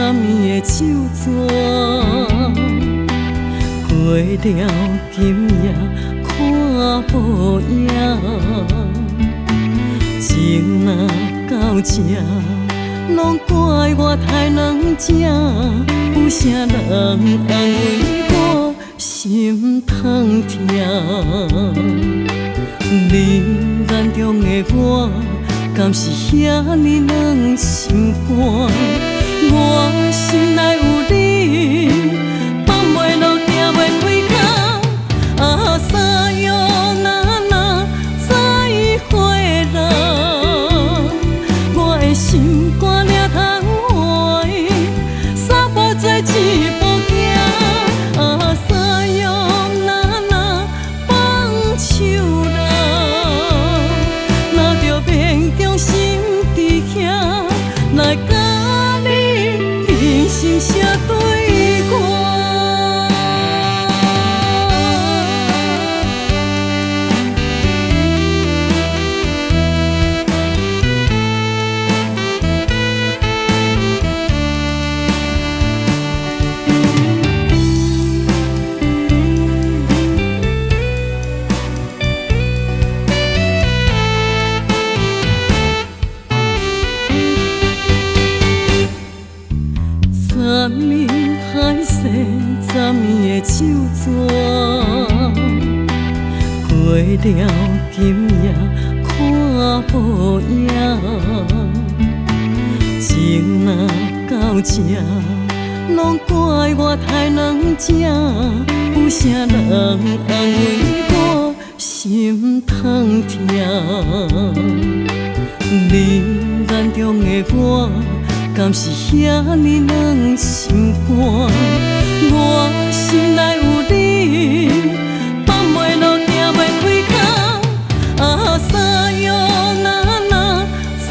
昨暝的手纸，过了今夜看无影。情若到这，拢怪我太软情，有啥人安慰我心痛痛？你眼中的我，敢是遐尼软心肝？我心内有你，放袂落，行袂开口。啊，啥哟那那再会啦，我的心肝抓通换，三步做一步行。啊，啥哟那那放手啦，若着勉强心伫遐来甲你平心声对我。山明海誓，昨暝的手纸，过了今夜看无影。情若到这，拢怪我太软情，有啥人安慰我心痛痛？你眼中的我，敢是遐尼软心肝？我心内有你，放袂落，行袂开口。啊，啥哟那那再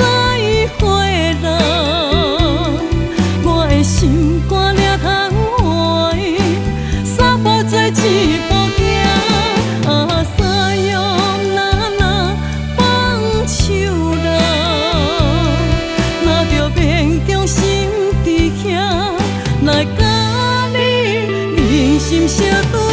会啦，我的心肝抓通换，三步做一步行。啊，啥哟那那放手啦，若着勉强心伫遐来甲你平心声对。